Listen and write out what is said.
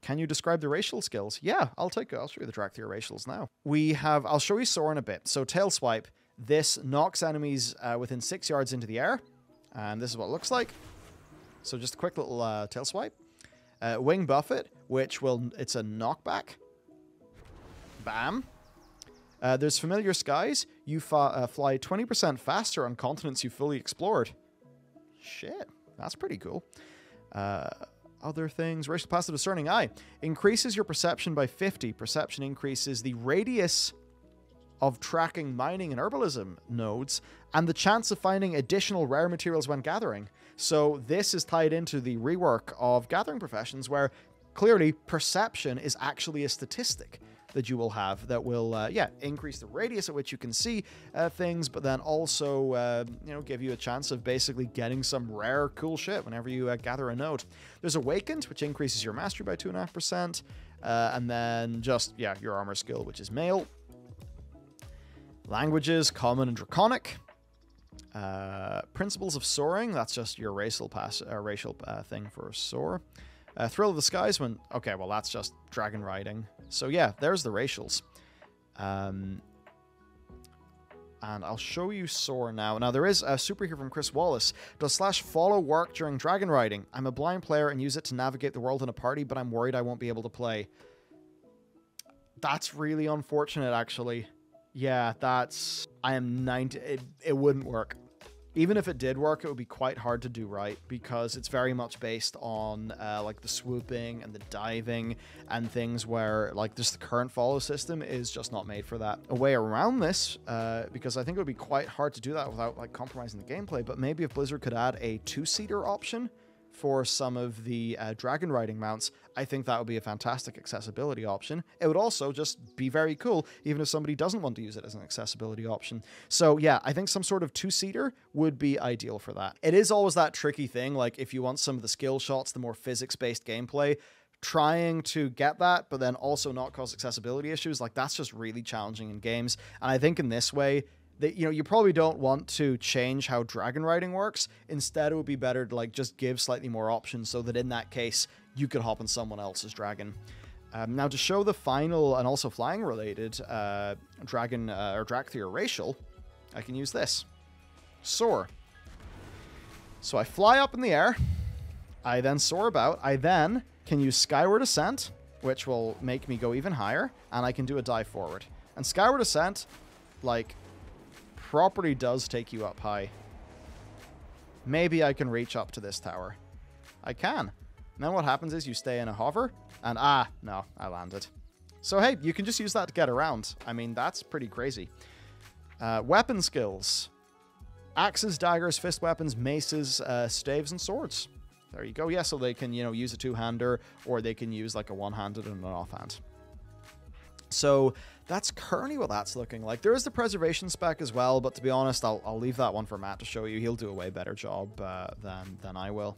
Can you describe the racial skills? Yeah, I'll show you the Drakthir racials now. I'll show you Soar in a bit. So Tail Swipe, this knocks enemies within 6 yards into the air. And this is what it looks like. So just a quick little Tail Swipe. Wing Buffet, it's a knockback. Bam. There's Familiar Skies. You fly 20% faster on continents you fully explored. Shit, that's pretty cool. Other things. Racial Passive Discerning Eye. Increases your perception by 50. Perception increases the radius of tracking mining and herbalism nodes and the chance of finding additional rare materials when gathering. So this is tied into the rework of gathering professions where clearly perception is actually a statistic that you will have that will, increase the radius at which you can see things, but then also, give you a chance of basically getting some rare, cool shit whenever you gather a node. There's Awakened, which increases your mastery by 2.5%, and then just, your armor skill, which is male. Languages, Common and Draconic. Principles of Soaring, that's just your racial thing for Soar. Thrill of the Skies, that's just dragon riding. So yeah, there's the racials. And I'll show you Soar now. Now there is a super here from Chris Wallace. Does /follow work during dragon riding? I'm a blind player and use it to navigate the world in a party, but I'm worried I won't be able to play. That's really unfortunate, actually. Yeah, I am 90. It wouldn't work. Even if it did work, it would be quite hard to do right because it's very much based on like the swooping and the diving and things where like just the current follow system is just not made for that. A way around this, because I think it would be quite hard to do that without like compromising the gameplay, but maybe if Blizzard could add a 2-seater option for some of the dragon riding mounts, I think that would be a fantastic accessibility option. It would also just be very cool, even if somebody doesn't want to use it as an accessibility option. So yeah, I think some sort of 2-seater would be ideal for that. It is always that tricky thing, like if you want some of the skill shots, the more physics-based gameplay, trying to get that, but then also not cause accessibility issues, like that's just really challenging in games. And I think in this way, that, you probably don't want to change how dragon riding works. Instead, it would be better to like just give slightly more options so that in that case, you could hop on someone else's dragon. Now to show the final and also flying related dragon or Drakthir racial, I can use this. Soar. So I fly up in the air. I then soar about. I then can use Skyward Ascent, which will make me go even higher. And I can do a dive forward. And Skyward Ascent, like, property does take you up high. Maybe I can reach up to this tower. I can. And then what happens is you stay in a hover, and no, I landed. So hey, you can just use that to get around. I mean, that's pretty crazy. Weapon skills. Axes, daggers, fist weapons, maces, staves, and swords. There you go. Yeah, so they can, use a two-hander, or they can use like a one-handed and an offhand. So that's currently what that's looking like. There is the preservation spec as well, but to be honest, I'll leave that one for Matt to show you. He'll do a way better job than I will.